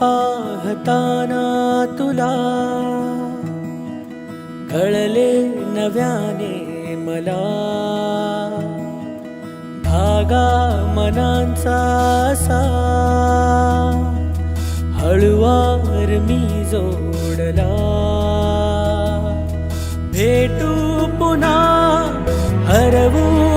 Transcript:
पाहताना तुला कळले नव्याने मला, धागा मनांचा असा हळुवार मी जोडला. भेटू पुन्हा हरवू